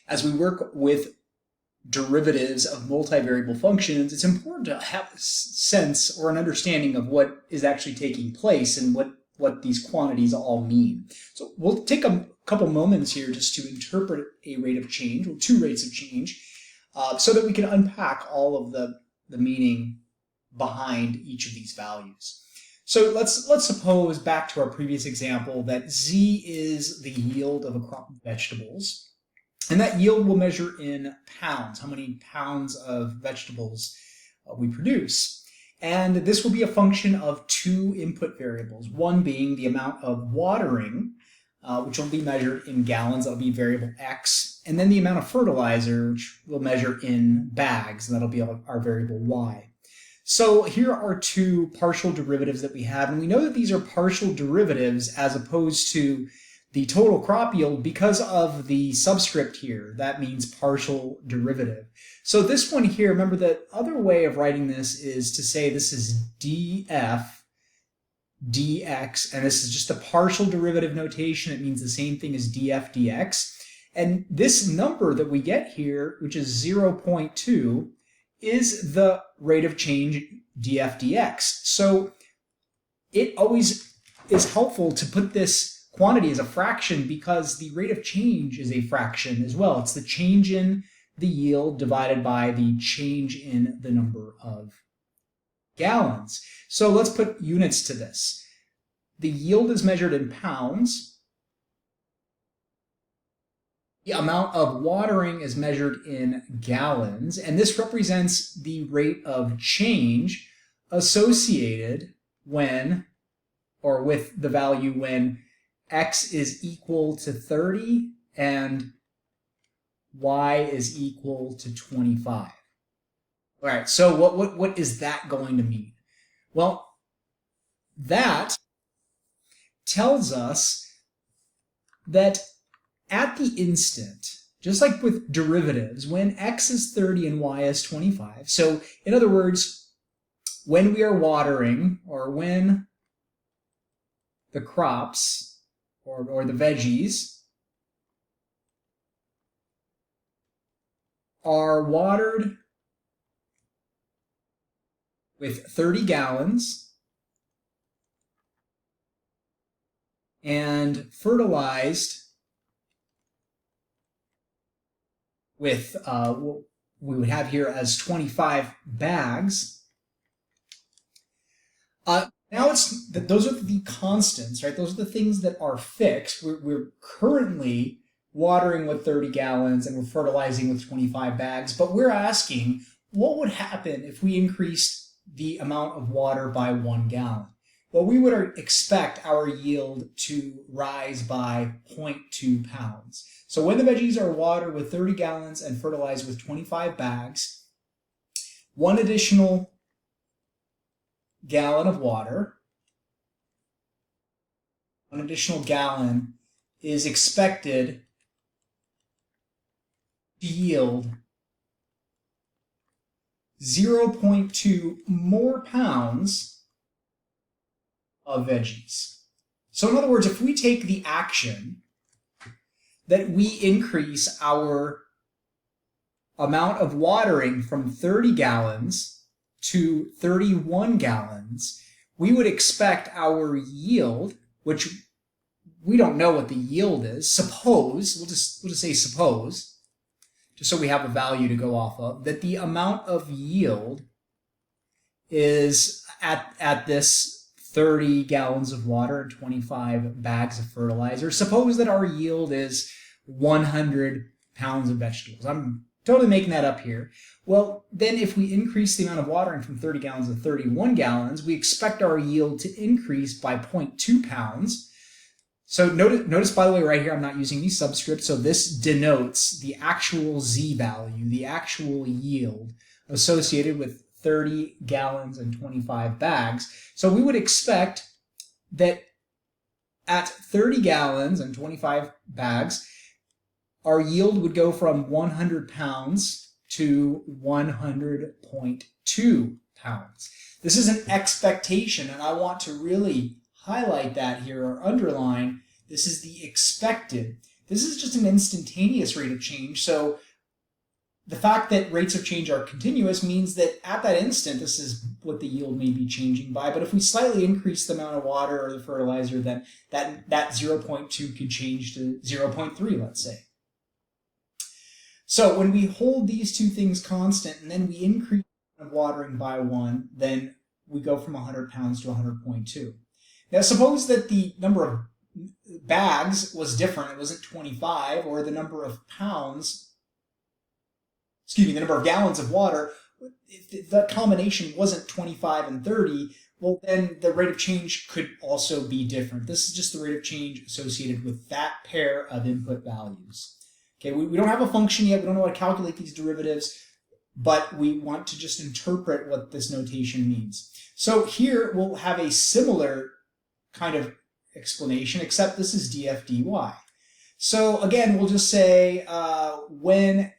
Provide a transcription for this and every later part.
As we work with derivatives of multivariable functions, it's important to have a sense or an understanding of what is actually taking place and what these quantities all mean. So we'll take a couple moments here just to interpret a rate of change, or two rates of change, so that we can unpack all of the meaning behind each of these values. So let's suppose, back to our previous example, that Z is the yield of a crop of vegetables. And that yield will measure in pounds, how many pounds of vegetables we produce. And this will be a function of two input variables, one being the amount of watering, which will be measured in gallons, that'll be variable X, and then the amount of fertilizer, which we'll measure in bags, and that'll be our variable Y. So here are two partial derivatives that we have, and we know that these are partial derivatives as opposed to the total crop yield because of the subscript here. That means partial derivative. So this one here, remember the other way of writing this is to say this is df dx, and this is just a partial derivative notation. It means the same thing as df dx. And this number that we get here, which is 0.2, is the rate of change df dx. So it always is helpful to put this quantity as a fraction because the rate of change is a fraction as well. It's the change in the yield divided by the change in the number of gallons. So let's put units to this. The yield is measured in pounds. The amount of watering is measured in gallons, and this represents the rate of change associated when, or with the value when X is equal to 30 and Y is equal to 25. All right, so what is that going to mean? Well, that tells us that at the instant, just like with derivatives, when X is 30 and Y is 25, so in other words, when we are watering, or when the crops or the veggies are watered with 30 gallons and fertilized with what we would have here as 25 bags. Now those are the constants, right? Those are the things that are fixed. We're currently watering with 30 gallons and we're fertilizing with 25 bags, but we're asking what would happen if we increased the amount of water by 1 gallon? Well, we would expect our yield to rise by 0.2 pounds. So when the veggies are watered with 30 gallons and fertilized with 25 bags, one additional gallon of water, one additional gallon is expected to yield 0.2 more pounds of veggies. So in other words, if we take the action that we increase our amount of watering from 30 gallons to 31 gallons, we would expect our yield, which we don't know what the yield is. Suppose, we'll just say suppose, just so we have a value to go off of, that the amount of yield is at this 30 gallons of water and 25 bags of fertilizer. Suppose that our yield is 100 pounds of vegetables. I'm totally making that up here. Well, then if we increase the amount of watering from 30 gallons to 31 gallons, we expect our yield to increase by 0.2 pounds. So notice, by the way, right here, I'm not using these subscripts. So this denotes the actual Z value, the actual yield associated with 30 gallons and 25 bags. So we would expect that at 30 gallons and 25 bags, our yield would go from 100 pounds to 100.2 pounds. This is an expectation, and I want to really highlight that here or underline. This is the expected. This is just an instantaneous rate of change. So the fact that rates of change are continuous means that at that instant, this is what the yield may be changing by. But if we slightly increase the amount of water or the fertilizer, then that 0.2 could change to 0.3, let's say. So when we hold these two things constant and then we increase the amount of watering by 1, then we go from 100 pounds to 100.2. Now suppose that the number of bags was different. It wasn't 25, or the number of the number of gallons of water, if the combination wasn't 25 and 30, well, then the rate of change could also be different. This is just the rate of change associated with that pair of input values. Okay, we don't have a function yet. We don't know how to calculate these derivatives, but we want to just interpret what this notation means. So here we'll have a similar kind of explanation, except this is df dy. So again, we'll just say when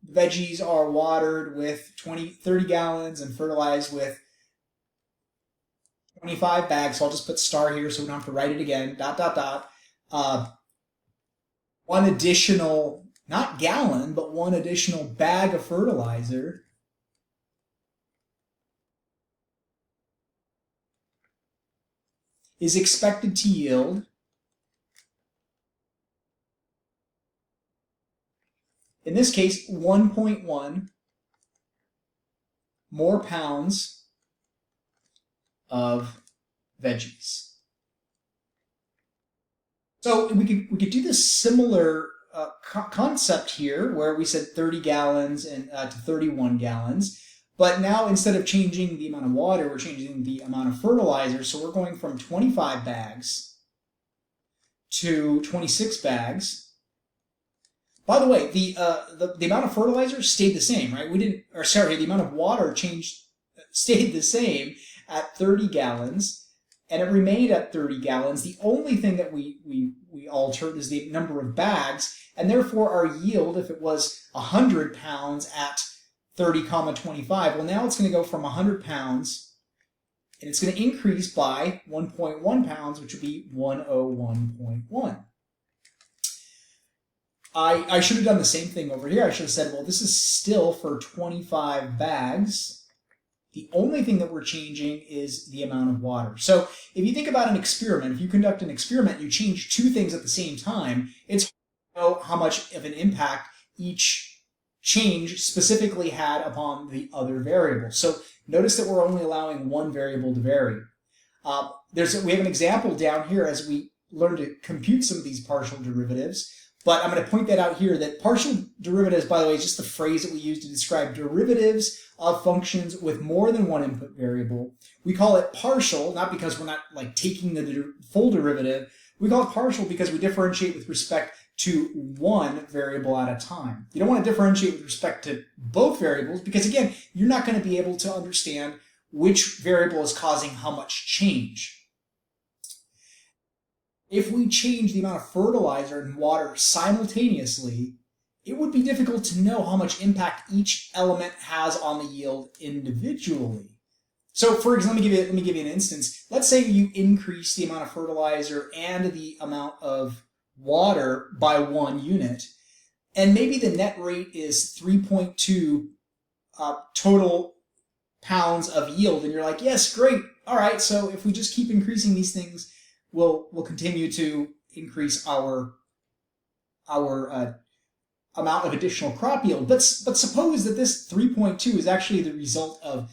veggies are watered with 30 gallons and fertilized with 25 bags, so I'll just put star here so we don't have to write it again, ... one additional, not gallon, but one additional bag of fertilizer is expected to yield in this case 1.1 more pounds of veggies. So we could do this similar concept here, where we said 30 gallons and to 31 gallons, but now instead of changing the amount of water, we're changing the amount of fertilizer. So we're going from 25 bags to 26 bags. By the way, the amount of fertilizer stayed the same, right? The amount of water stayed the same at 30 gallons. And it remained at 30 gallons. The only thing that we altered is the number of bags, and therefore our yield, if it was 100 pounds at 30,25, well, now it's going to go from 100 pounds, and it's going to increase by 1.1 pounds, which would be 101.1. I should have done the same thing over here. I should have said, well, this is still for 25 bags. The only thing that we're changing is the amount of water. So if you think about an experiment, if you conduct an experiment, you change two things at the same time, it's hard to know how much of an impact each change specifically had upon the other variable. So notice that we're only allowing one variable to vary. We have an example down here as we learn to compute some of these partial derivatives. But I'm going to point that out here, that partial derivatives, by the way, is just the phrase that we use to describe derivatives of functions with more than one input variable. We call it partial, not because we're not like taking the full derivative. We call it partial because we differentiate with respect to one variable at a time. You don't want to differentiate with respect to both variables because, again, you're not going to be able to understand which variable is causing how much change. If we change the amount of fertilizer and water simultaneously, it would be difficult to know how much impact each element has on the yield individually. So, for example, let me give you an instance. Let's say you increase the amount of fertilizer and the amount of water by 1 unit, and maybe the net rate is 3.2 total pounds of yield, and you're like, yes, great. All right, so if we just keep increasing these things, we'll continue to increase our amount of additional crop yield. But suppose that this 3.2 is actually the result of,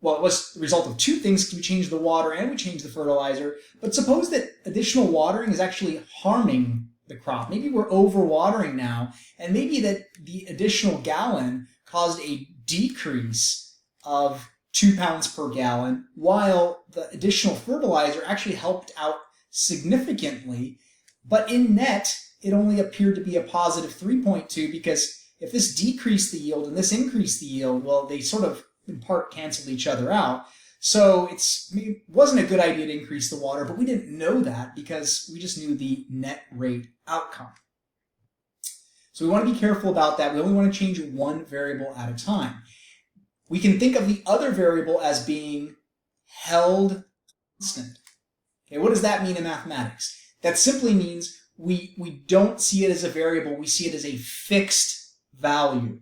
well, it was the result of two things. We changed the water and we changed the fertilizer. But suppose that additional watering is actually harming the crop. Maybe we're overwatering now, and maybe that the additional gallon caused a decrease of 2 pounds per gallon, while the additional fertilizer actually helped out significantly, but in net, it only appeared to be a positive 3.2 because if this decreased the yield and this increased the yield, well, they sort of in part canceled each other out. So it wasn't a good idea to increase the water, but we didn't know that because we just knew the net rate outcome. So we want to be careful about that. We only want to change one variable at a time. We can think of the other variable as being held constant. Okay, what does that mean in mathematics? That simply means we don't see it as a variable, we see it as a fixed value.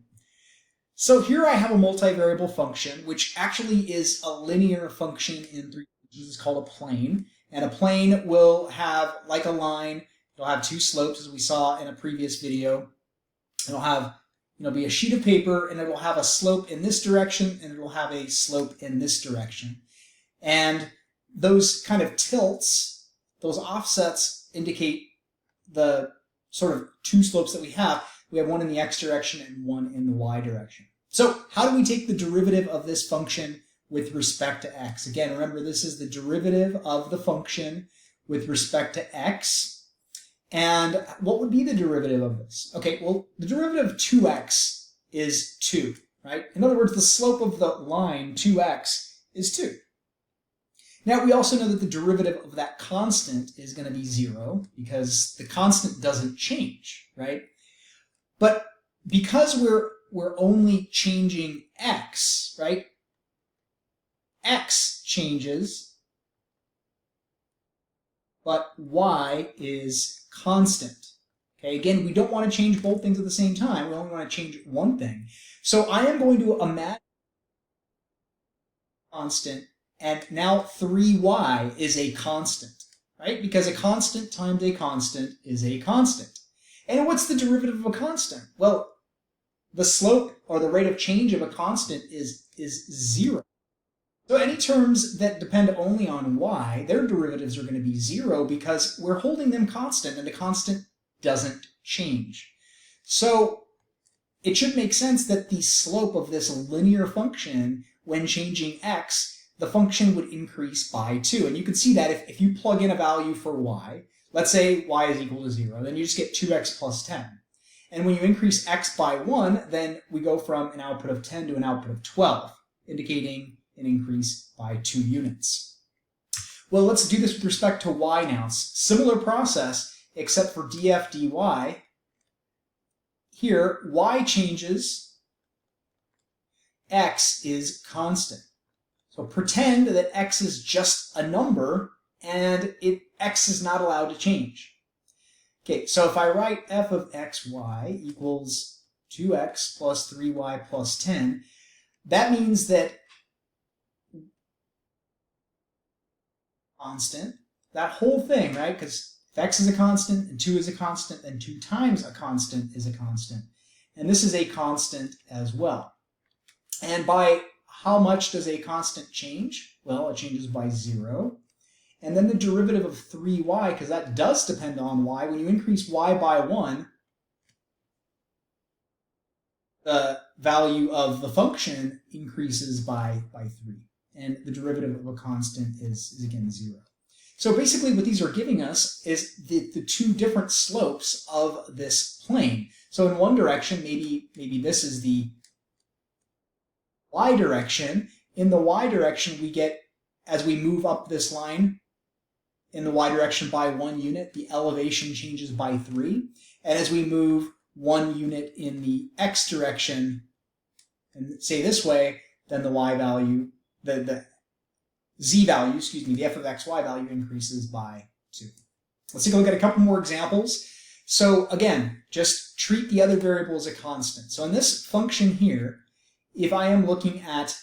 So here I have a multivariable function, which actually is a linear function in 3 dimensions. It's called a plane. And a plane will have, like a line, it'll have two slopes, as we saw in a previous video. It'll have, be a sheet of paper, and it'll have a slope in this direction, and it'll have a slope in this direction. And those kind of tilts, those offsets, indicate the sort of two slopes that we have. We have one in the x direction and one in the y direction. So how do we take the derivative of this function with respect to x? Again, remember, this is the derivative of the function with respect to x. And what would be the derivative of this? Okay, well, the derivative of 2x is 2, right? In other words, the slope of the line 2x is 2. Now, we also know that the derivative of that constant is going to be 0 because the constant doesn't change, right? But because we're only changing x, right? X changes, but y is constant. Okay, again, we don't want to change both things at the same time. We only want to change one thing. So I am going to imagine constant, and now 3y is a constant, right? Because a constant times a constant is a constant. And what's the derivative of a constant? Well, the slope or the rate of change of a constant is 0. So any terms that depend only on y, their derivatives are going to be 0 because we're holding them constant, and the constant doesn't change. So it should make sense that the slope of this linear function, when changing x, the function would increase by 2. And you can see that if you plug in a value for y, let's say y is equal to 0, then you just get 2x plus 10. And when you increase x by 1, then we go from an output of 10 to an output of 12, indicating an increase by 2 units. Well, let's do this with respect to y now. Similar process, except for df dy. Here, y changes, x is constant. So pretend that x is just a number, and x is not allowed to change. Okay, so if I write f of xy equals 2x plus 3y plus 10, that means that constant, that whole thing, right? Because if x is a constant and 2 is a constant, then 2 times a constant is a constant. And this is a constant as well. And by how much does a constant change? Well, it changes by 0. And then the derivative of 3y, because that does depend on y, when you increase y by 1, the value of the function increases by 3. And the derivative of a constant is again 0. So basically what these are giving us is the two different slopes of this plane. So in one direction, maybe this is the y direction. In the y direction, we get, as we move up this line, in the y direction by 1 unit, the elevation changes by 3. And as we move 1 unit in the x direction, and say this way, then the y value, the z value, the f of xy value increases by 2. Let's take a look at a couple more examples. So again, just treat the other variable as a constant. So in this function here, if I am looking at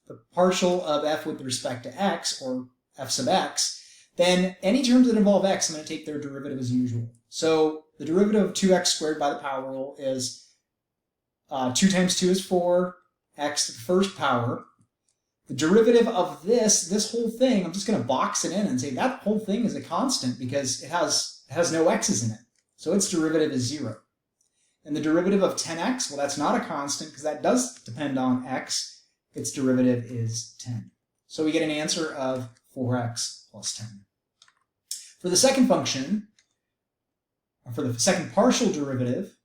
the partial of f with respect to x, or f sub x, then any terms that involve x, I'm going to take their derivative as usual. So the derivative of 2x squared by the power rule is 2 times 2 is 4, x to the first power. The derivative of this whole thing, I'm just going to box it in and say that whole thing is a constant because it has no x's in it. So its derivative is 0. And the derivative of 10x, well, that's not a constant because that does depend on x. Its derivative is 10. So we get an answer of 4x plus 10. For the second function, or for the second partial derivative,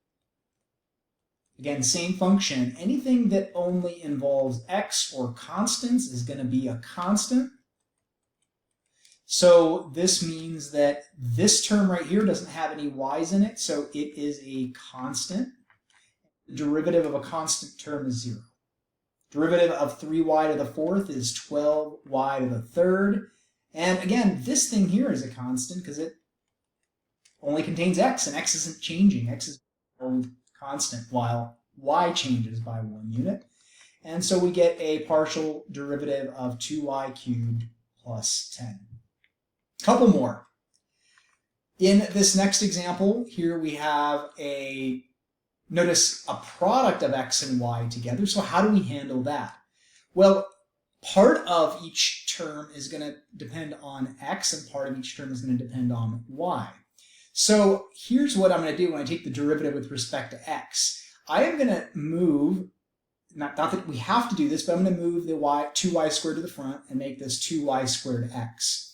again, same function. Anything that only involves x or constants is going to be a constant. So this means that this term right here doesn't have any y's in it, so it is a constant. The derivative of a constant term is 0. Derivative of 3y to the fourth is 12y to the third. And again, this thing here is a constant because it only contains x, and x isn't changing. X is held constant while y changes by 1 unit. And so we get a partial derivative of 2y cubed plus 10. Couple more. In this next example, here we have notice a product of x and y together. So how do we handle that? Well, part of each term is going to depend on x, and part of each term is going to depend on y. So here's what I'm going to do when I take the derivative with respect to x. I am going to move, not that we have to do this, but I'm going to move the 2y squared to the front and make this 2y squared x.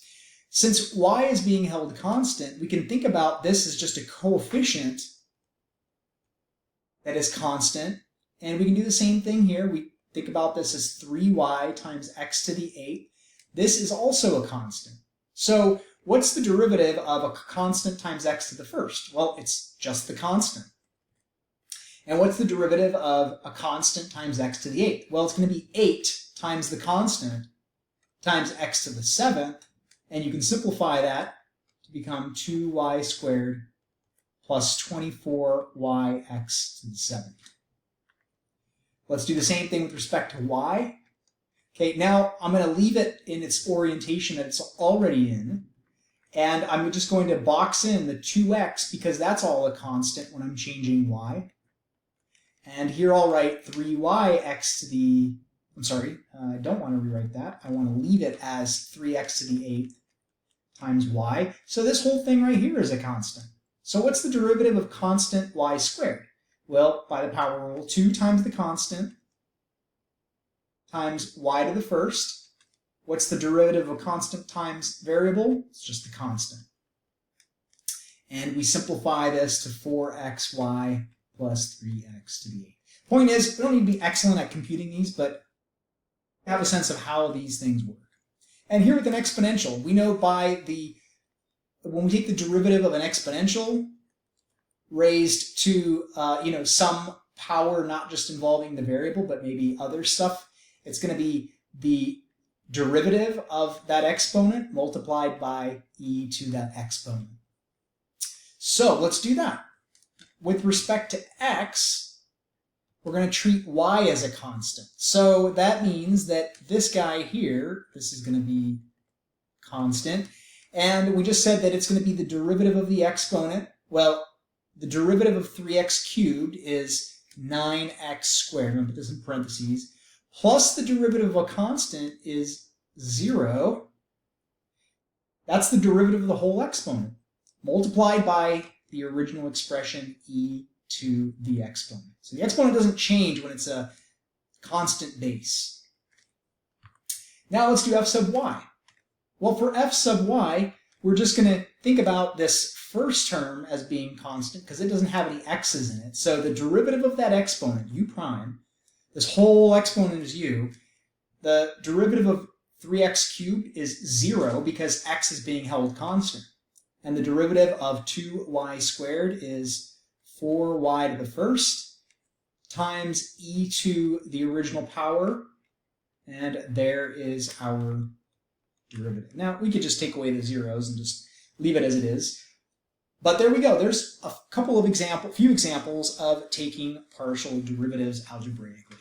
Since y is being held constant, we can think about this as just a coefficient that is constant, and we can do the same thing here. We think about this as 3y times x to the 8th. This is also a constant. So what's the derivative of a constant times x to the first? Well, it's just the constant. And what's the derivative of a constant times x to the 8th? Well, it's going to be 8 times the constant times x to the 7th, and you can simplify that to become 2y squared plus 24yx to the 7th. Let's do the same thing with respect to y. Okay, now I'm going to leave it in its orientation that it's already in, and I'm just going to box in the 2x because that's all a constant when I'm changing y. And here I'll write 3yx to the, I don't want to rewrite that. I want to leave it as 3x to the 8th times y. So this whole thing right here is a constant. So what's the derivative of constant y squared? Well, by the power rule, 2 times the constant times y to the first. What's the derivative of a constant times variable? It's just the constant. And we simplify this to 4xy plus 3x to the 8th. Point is, we don't need to be excellent at computing these, but have a sense of how these things work. And here with an exponential, we know when we take the derivative of an exponential raised to some power not just involving the variable but maybe other stuff, it's going to be the derivative of that exponent multiplied by e to that exponent. So let's do that. With respect to x, we're going to treat y as a constant. So that means that this guy here, this is going to be constant. And we just said that it's going to be the derivative of the exponent. Well, the derivative of 3x cubed is 9x squared. I'm going to put this in parentheses. Plus the derivative of a constant is 0. That's the derivative of the whole exponent, multiplied by the original expression e to the exponent. So the exponent doesn't change when it's a constant base. Now let's do f sub y. Well, for f sub y, we're just going to think about this first term as being constant because it doesn't have any x's in it. So the derivative of that exponent, u prime, this whole exponent is u, the derivative of 3x cubed is 0 because x is being held constant. And the derivative of 2y squared is 4y to the first times e to the original power, and there is our derivative. Now, we could just take away the zeros and just leave it as it is. But there we go. There's a few examples of taking partial derivatives algebraically.